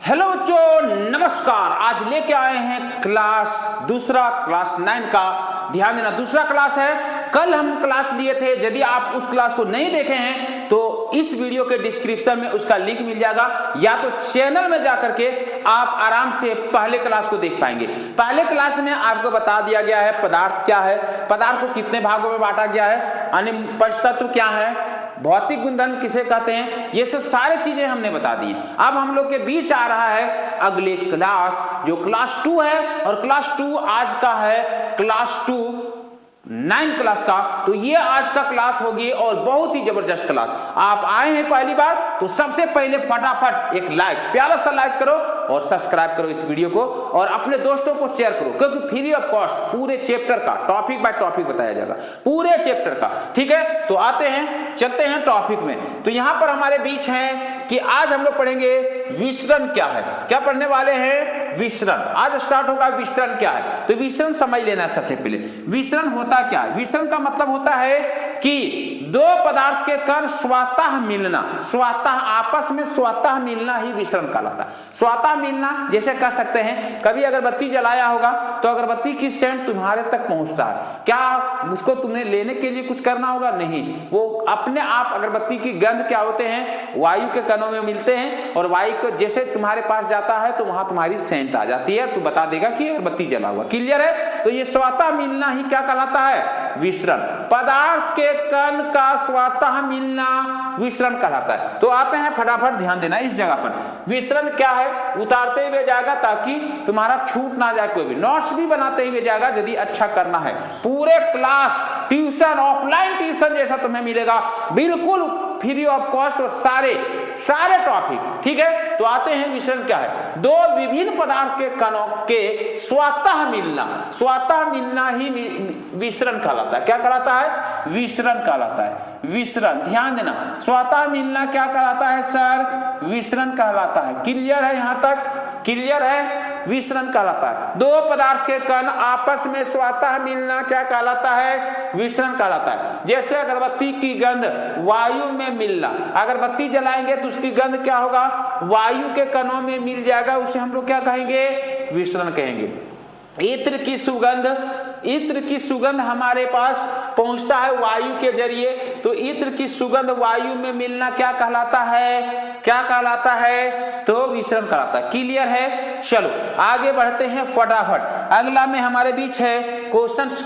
Hello बच्चों, नमस्कार। आज लेके आए हैं क्लास 9 का। ध्यान देना, दूसरा क्लास है। कल हम क्लास लिए थे। यदि आप उस क्लास को नहीं देखे हैं तो इस वीडियो के डिस्क्रिप्शन में उसका लिंक मिल जाएगा, या तो चैनल में जाकर के आप आराम से पहले क्लास को देख पाएंगे। पहले क्लास में आपको बता दिया गया है पदार्थ क्या है, पदार्थ को कितने भागों में बांटा गया है, अन्य पंचतत्व क्या है, भौतिक गुणधर्म किसे कहते हैं, ये सब सारी चीजें हमने बता दी। अब हम लोग के बीच आ रहा है अगले क्लास, जो क्लास 2 है, और क्लास 2 आज का है क्लास 9 क्लास का। तो ये आज का क्लास होगी और बहुत ही जबरदस्त क्लास। आप आए हैं पहली बार तो सबसे पहले फटाफट एक लाइक, प्यारा सा लाइक करो और सब्सक्राइब करो इस वीडियो को, और अपने दोस्तों को शेयर करो, क्योंकि फ्री ऑफ कॉस्ट पूरे चैप्टर का टॉपिक बाय टॉपिक बताया जाएगा, पूरे चैप्टर का। ठीक है, तो आते हैं, चलते हैं टॉपिक में। तो यहां पर हमारे बीच है कि आज हम लोग पढ़ेंगे विसरण क्या है। क्या पढ़ने वाले हैं? विसरण। आज स्टार्ट होगा विसरण क्या है। तो विसरण समझ लेना सबसे पहले। विसरण होता क्या है? विसरण का मतलब होता है कि दो पदार्थ के कण स्वतः मिलना, स्वतः आपस में स्वतः मिलना ही विसरण कहलाता है। स्वतः मिलना, जैसे कह सकते हैं कभी अगरबत्ती जलाया होगा तो अगरबत्ती की सेंट तुम्हारे तक पहुंचता है, क्या उसको तुमने लेने के लिए कुछ करना होगा? नहीं, वो अपने आप अगरबत्ती की गंध क्या होते हैं, वायु के कणों में मिलते हैं, और वायु को जैसे तुम्हारे पास जाता है तो वहां तुम्हारी सेंट आ जाती है, तो बता देगा कि अगरबत्ती जला हुआ। क्लियर है? तो ये स्वतः मिलना ही क्या कहलाता है? विसरण। पदार्थ के कण का स्वतः मिलना विसरण कहलाता है। तो आते हैं, फटाफट ध्यान देना इस जगह पर। विसरण क्या है उतारते हुए जाएगा ताकि तुम्हारा छूट ना जाए, कोई भी नोट्स भी बनाते हुए जाएगा यदि अच्छा करना है। पूरे क्लास ट्यूशन, ऑफलाइन ट्यूशन जैसा तुम्हें मिलेगा, बिल्कुल फ्री ऑफ कॉस्ट, और सारे टॉपिक। ठीक है, तो आते हैं विसरण क्या है। दो विभिन्न पदार्थ के कणों के स्वतः मिलना ही विसरण कहलाता है। क्या कहलाता है? विसरण कहलाता है। विसरण, ध्यान देना, स्वतः मिलना क्या कहलाता है सर? विसरण कहलाता है। क्लियर है? यहां तक क्लियर है? विसरण कहलाता है। दो पदार्थ के कण आपस में स्वतः मिलना क्या कहलाता है? विसरण कहलाता है। जैसे अगरबत्ती की गंध वायु में मिलना, अगरबत्ती जलाएंगे तो उसकी गंध क्या होगा? वायु के कणों में मिल जाएगा, उसे हम लोग क्या कहेंगे? विसरण कहेंगे। इत्र की सुगंध हमारे पास पहुंचता है वायु के जरिए, तो इत्र की सुगंध वायु में मिलना क्या कहलाता है? क्या कहलाता है? तो विसरण कहलाता है। क्लियर है? चलो आगे बढ़ते हैं फटाफट। अगला में हमारे बीच है क्वेश्चंस,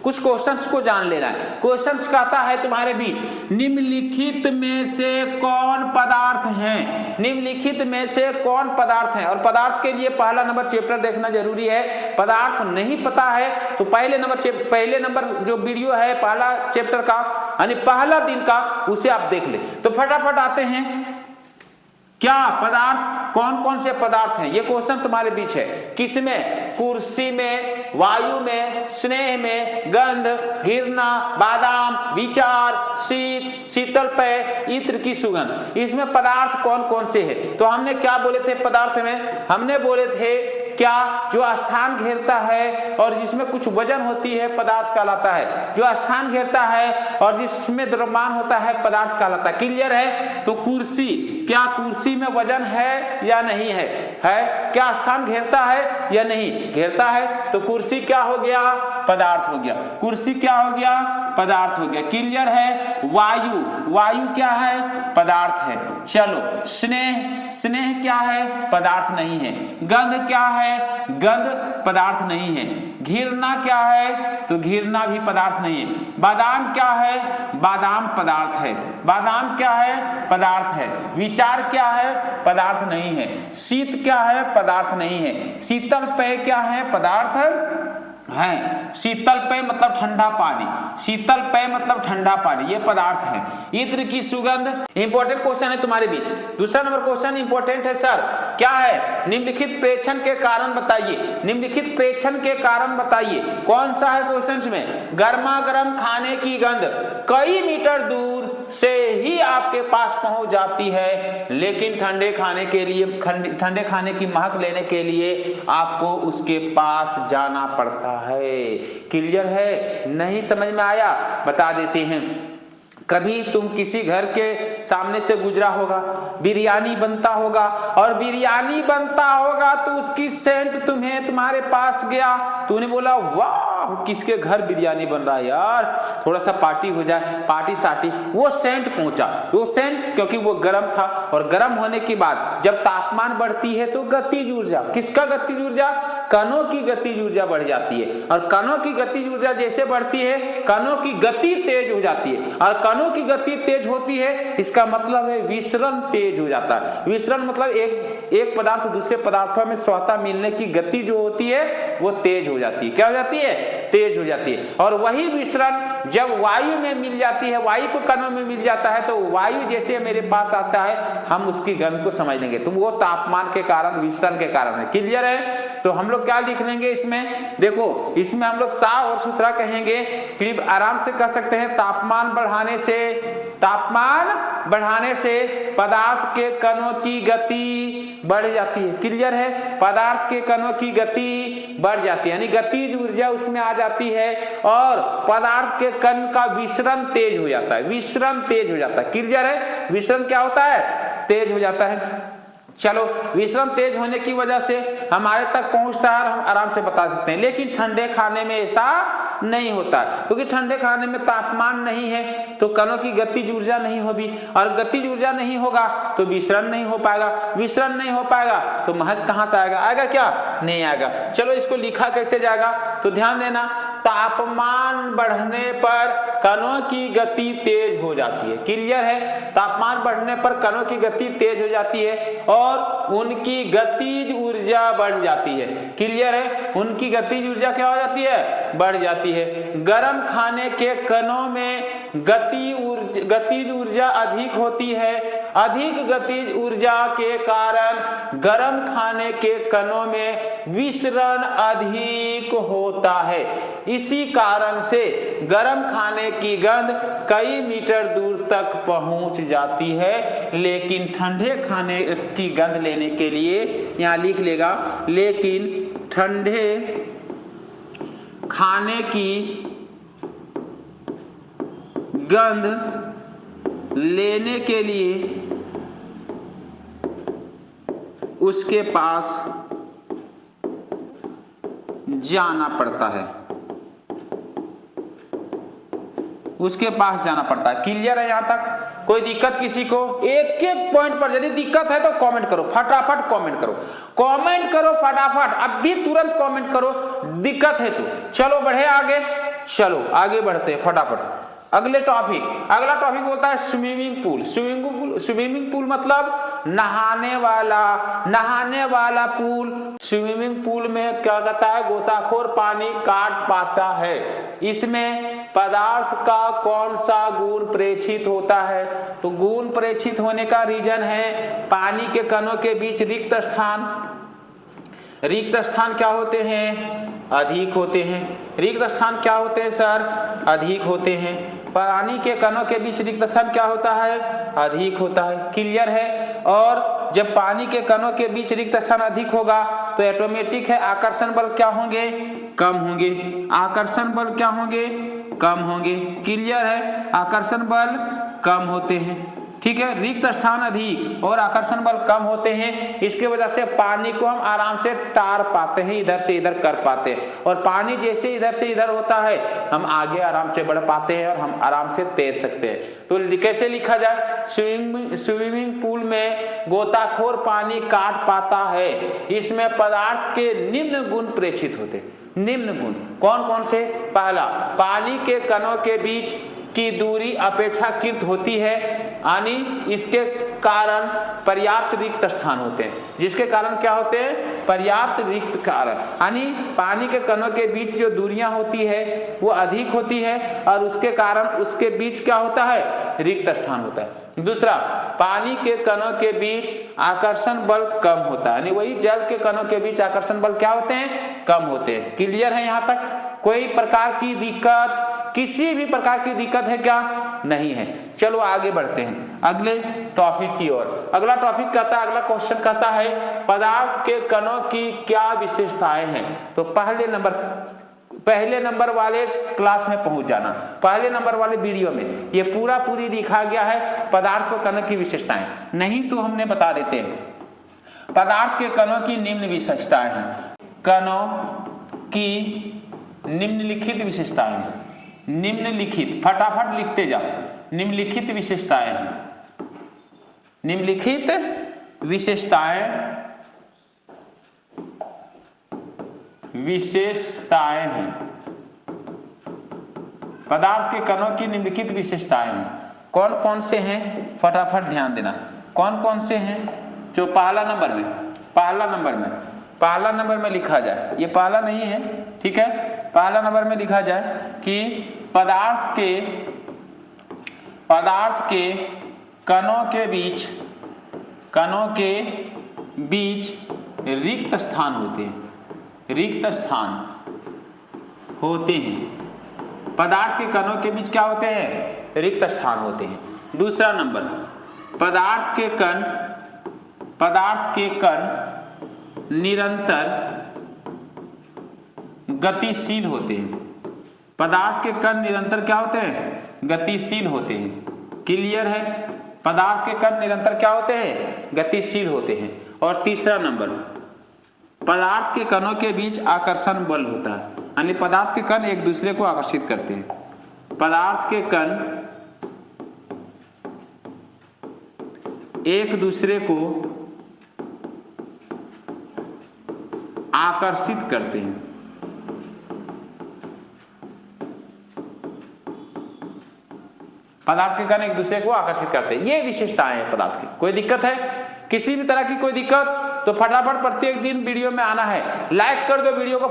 कुछ क्वेश्चंस को जान लेना है। क्वेश्चंस कहता है तुम्हारे बीच, निम्नलिखित में से कौन पदार्थ है? निम्नलिखित में से कौन पदार्थ है? और पदार्थ के लिए पहला नंबर चैप्टर देखना जरूरी है। पदार्थ नहीं पता है तो पहले नंबर जो वीडियो है पहला चैप्टर का, यानी पहला दिन का, उसे आप देख ले। तो फटाफट आते हैं, क्या पदार्थ, कौन कौन से पदार्थ हैं? ये क्वेश्चन तुम्हारे बीच है। किसमें? कुर्सी में, वायु में, स्नेह में, गंध, घृणा, बादाम, विचार, शीतल पेय, इत्र की सुगंध। इसमें पदार्थ कौन कौन से हैं? तो हमने क्या बोले थे पदार्थ में? हमने बोले थे क्या, जो स्थान घेरता है और जिसमें कुछ वजन होती है पदार्थ कहलाता है। जो स्थान घेरता है और जिसमें द्रव्यमान होता है पदार्थ कहलाता है। क्लियर है? तो कुर्सी, क्या कुर्सी में वजन है या नहीं है? क्या स्थान घेरता है या नहीं घेरता है? तो कुर्सी क्या हो गया? पदार्थ हो गया। कुर्सी क्या हो गया? पदार्थ हो गया। क्लियर है? वायु क्या है? पदार्थ है। चलो, स्नेह क्या है? पदार्थ नहीं है। गंध क्या है? गंध पदार्थ नहीं है। घृणा क्या है? तो घृणा भी पदार्थ नहीं है। बादाम क्या है? बादाम पदार्थ है। बादाम क्या है? पदार्थ है। विचार क्या है? पदार्थ नहीं है। शीत क्या है? पदार्थ नहीं है। शीतल पेय क्या है? पदार्थ है। शीतल पेय मतलब ठंडा पानी, शीतल पेय मतलब ठंडा पानी, ये पदार्थ है। इत्र की सुगंध, इंपॉर्टेंट क्वेश्चन है तुम्हारे बीच। दूसरा नंबर क्वेश्चन इंपॉर्टेंट है सर, क्या है? निम्नलिखित प्रेक्षण के कारण बताइए। निम्नलिखित प्रेक्षण के कारण बताइए। कौन सा है क्वेश्चन में? गर्मा गर्म खाने की गंध कई मीटर दूर से ही आपके पास पहुंच जाती है, लेकिन ठंडे खाने की महक लेने के लिए आपको उसके पास जाना पड़ता है। क्लियर है? नहीं समझ में आया? बता देते हैं। कभी तुम किसी घर के सामने से गुजरा होगा, बिरयानी बनता होगा, और बिरयानी बनता होगा तो उसकी सेंट तुम्हारे पास गया, तूने बोला वाह किसके घर बिरयानी बन रहा है यार, थोड़ा सा पार्टी हो जाए, पार्टी सार्टी। वो सेंट पहुंचा, वो सेंट क्योंकि वो गर्म था, और गर्म होने के बाद जब तापमान बढ़ती है तो गतिज ऊर्जा, किसका गतिज ऊर्जा, कणों की गतिज ऊर्जा बढ़ जाती है, और कणों की गतिज ऊर्जा जैसे बढ़ती है कणों की गति तेज हो जाती है, और कणों की गति तेज होती है इसका मतलब है विसरण तेज हो जाता है। विसरण मतलब एक पदार्थ दूसरे पदार्थों में स्वतः मिलने की गति जो होती है वो तेज हो जाती है। क्या हो जाती है, तेज हो जाती है। और वही विसरण जब वायु में मिल जाती है, वायु को कणों में मिल जाता है, तो वायु जैसे मेरे पास आता है हम उसकी गंध को समझ लेंगे, तो वो तापमान के कारण, विसरण के कारण है। क्लियर है? तो हम लोग क्या लिख लेंगे इसमें, देखो इसमें हम लोग साफ और सुथरा कहेंगे, क्लिप आराम से कह सकते हैं, तापमान बढ़ाने से पदार्थ के कणों की गति बढ़ जाती है। क्लियर है? पदार्थ के कणों की गति बढ़ जाती है, यानी गतिज ऊर्जा उसमें आ जाती है, और पदार्थ के कण का विसरण तेज हो जाता है, विसरण तेज हो जाता है। क्लियर है? विसरण क्या होता है, तेज हो जाता है। चलो, विसरण तेज होने की वजह से हमारे तक पहुंचता है और हम आराम से बता सकते हैं, लेकिन ठंडे खाने में ऐसा नहीं होता, क्योंकि ठंडे खाने में तापमान नहीं है तो कणों की गतिज ऊर्जा नहीं होगी, और गतिज ऊर्जा नहीं होगा तो विसरण नहीं हो पाएगा, विसरण नहीं हो पाएगा तो महक कहां से आएगा, आएगा क्या, नहीं आएगा। चलो इसको लिखा कैसे जाएगा, तो ध्यान देना, तापमान बढ़ने पर कणों की गति तेज हो जाती है। क्लियर है? तापमान बढ़ने पर कणों की गति तेज हो जाती है और उनकी गतिज ऊर्जा बढ़ जाती है। क्लियर है? उनकी गतिज ऊर्जा क्या हो जाती है, बढ़ जाती है। गर्म खाने के कणों में गतिज ऊर्जा अधिक होती है, अधिक गतिज ऊर्जा के कारण गर्म खाने के कणों में विसरण अधिक होता है। इसी कारण से गर्म खाने की गंध कई मीटर दूर तक पहुंच जाती है, लेकिन ठंडे खाने की गंध लेने के लिए यहां लिख लेगा, लेकिन ठंडे खाने की गंध लेने के लिए उसके पास जाना पड़ता है, उसके पास जाना पड़ता है। क्लियर है? यहां तक कोई दिक्कत किसी को? एक एक पॉइंट पर यदि दिक्कत है तो कमेंट करो, फटाफट कमेंट करो, कमेंट करो फटाफट, अब भी तुरंत कमेंट करो, दिक्कत है तो। चलो बढ़े आगे, चलो आगे बढ़ते हैं फटाफट। अगला टॉपिक बोलता है स्विमिंग पूल। स्विमिंग पूल मतलब नहाने वाला पूल। स्विमिंग पूल में क्या कहता है, गोताखोर पानी काट पाता है। इसमें पदार्थ का कौन सा गुण प्रेक्षित होता है, तो गुण प्रेक्षित होने का रीजन है पानी के कणों के बीच रिक्त स्थान क्या होते हैं, अधिक होते हैं। रिक्त स्थान क्या होते हैं सर, अधिक होते हैं। पानी के कणों के बीच रिक्त स्थान क्या होता है, अधिक होता है। क्लियर है? और जब पानी के कणों के बीच रिक्त स्थान अधिक होगा तो ऑटोमेटिक है आकर्षण बल क्या होंगे, कम होंगे। आकर्षण बल क्या होंगे, कम होंगे। क्लियर है? आकर्षण बल कम होते हैं। ठीक है, रिक्त स्थान अधिक और आकर्षण बल कम होते हैं, इसके वजह से पानी को हम आराम से तार पाते हैं, इधर से इधर कर पाते हैं, और पानी जैसे इधर से इधर होता है हम आगे आराम से बढ़ पाते हैं और हम आराम से तैर सकते हैं। तो कैसे लिखा जाए, स्विमिंग पूल में गोताखोर पानी काट पाता है, इसमें पदार्थ के निम्न गुण प्रेक्षित होते। निम्न गुण कौन कौन से? पहला, पानी के कणों के बीच की दूरी अपेक्षाकृत होती है, यानी इसके कारण पर्याप्त रिक्त स्थान होते हैं, जिसके कारण क्या होते हैं, पर्याप्त रिक्त कारण, यानी पानी के कणों के बीच जो दूरियां होती है वो अधिक होती है और उसके कारण उसके बीच क्या होता है, रिक्त स्थान होता है। दूसरा, पानी के कणों के बीच आकर्षण बल कम होता है, यानी वही जल के कणों के बीच आकर्षण बल क्या होते हैं, कम होते हैं। क्लियर है? यहाँ तक कोई प्रकार की दिक्कत, किसी भी प्रकार की दिक्कत है क्या, नहीं है। चलो आगे बढ़ते हैं अगले टॉपिक की ओर। अगला टॉपिक कहता है, अगला क्वेश्चन कहता है पदार्थ के कणों की क्या विशेषताएं हैं। तो पहले नंबर वाले क्लास में पहुंच जाना। पहले नंबर वाले वीडियो में ये पूरी लिखा गया है पदार्थ व कणों की विशेषताएं, नहीं तो हमने बता देते हैं। पदार्थ के कणों की निम्न विशेषताएं हैं, कणों की निम्नलिखित विशेषताएं हैं, निम्नलिखित, फटाफट लिखते जाओ, निम्नलिखित विशेषताएं हैं, निम्नलिखित विशेषताएं हैं, पदार्थ के कणों की निम्नलिखित विशेषताएं हैं। कौन कौन से हैं, फटाफट ध्यान देना, कौन कौन से हैं। जो पहला नंबर में लिखा जाए, ये पहला नहीं है, ठीक है, पहला नंबर में लिखा जाए कि पदार्थ के कणों के बीच रिक्त स्थान होते हैं, पदार्थ के कणों के बीच क्या होते हैं, रिक्त स्थान होते हैं। दूसरा नंबर, पदार्थ के कण निरंतर गतिशील होते हैं, पदार्थ के कण निरंतर क्या होते हैं, गतिशील होते हैं। क्लियर है, पदार्थ के कण निरंतर क्या होते हैं, गतिशील होते हैं। और तीसरा नंबर, पदार्थ के कणों के बीच आकर्षण बल होता है, यानी पदार्थ के कण एक दूसरे को आकर्षित करते हैं, पदार्थ के कण एक दूसरे को आकर्षित करते हैं। पदार्थ के कण एक दूसरे को आकर्षित करते हैं, ये विशेषताएं हैं पदार्थ की। कोई दिक्कत है, किसी भी तरह की कोई दिक्कत तो फटाफट प्रत्येक दिन वीडियो में आना है, लाइक कर दो वीडियो को,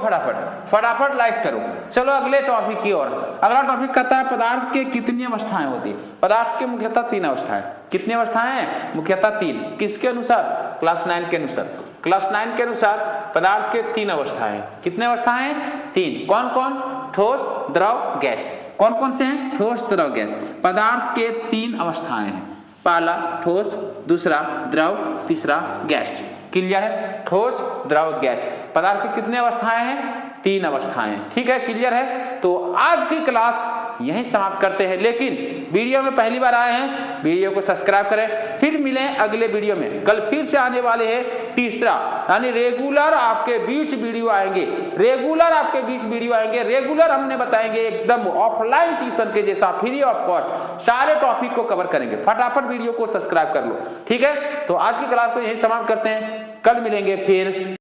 फटाफट लाइक करो। चलो अगले टॉपिक की ओर। अगला टॉपिक कहता है पदार्थ के कितनी अवस्थाएं होती है। पदार्थ के मुख्यतः 3 अवस्थाएं। कितनी अवस्थाएं हैं, मुख्यतः 3। किसके अनुसार, क्लास 9 के अनुसार। क्लास 9 के अनुसार पदार्थ के 3 अवस्थाएं हैं। कितने अवस्थाएं हैं, 3। कौन कौन, ठोस, द्रव, गैस। कौन कौन से हैं, ठोस, द्रव, गैस। पदार्थ के 3 अवस्थाएं हैं, पहला ठोस, दूसरा द्रव, तीसरा गैस। क्लियर है, ठोस, द्रव, गैस। पदार्थ की कितने अवस्थाएं हैं, 3 अवस्थाएं। ठीक है, क्लियर है। तो आज की क्लास यहीं समाप्त करते हैं, लेकिन वीडियो में पहली बार आए हैं, वीडियो को सब्सक्राइब करें। फिर मिलें अगले वीडियो में। कल फिर से आने वाले हैं तीसरा, यानी रेगुलर आपके बीच वीडियो आएंगे, रेगुलर हमने बताएंगे एकदम ऑफलाइन ट्यूशन के जैसा, फ्री ऑफ कॉस्ट सारे टॉपिक को कवर करेंगे। फटाफट वीडियो को सब्सक्राइब कर लो, ठीक है। तो आज की क्लास को यहीं समाप्त करते हैं, कल मिलेंगे फिर।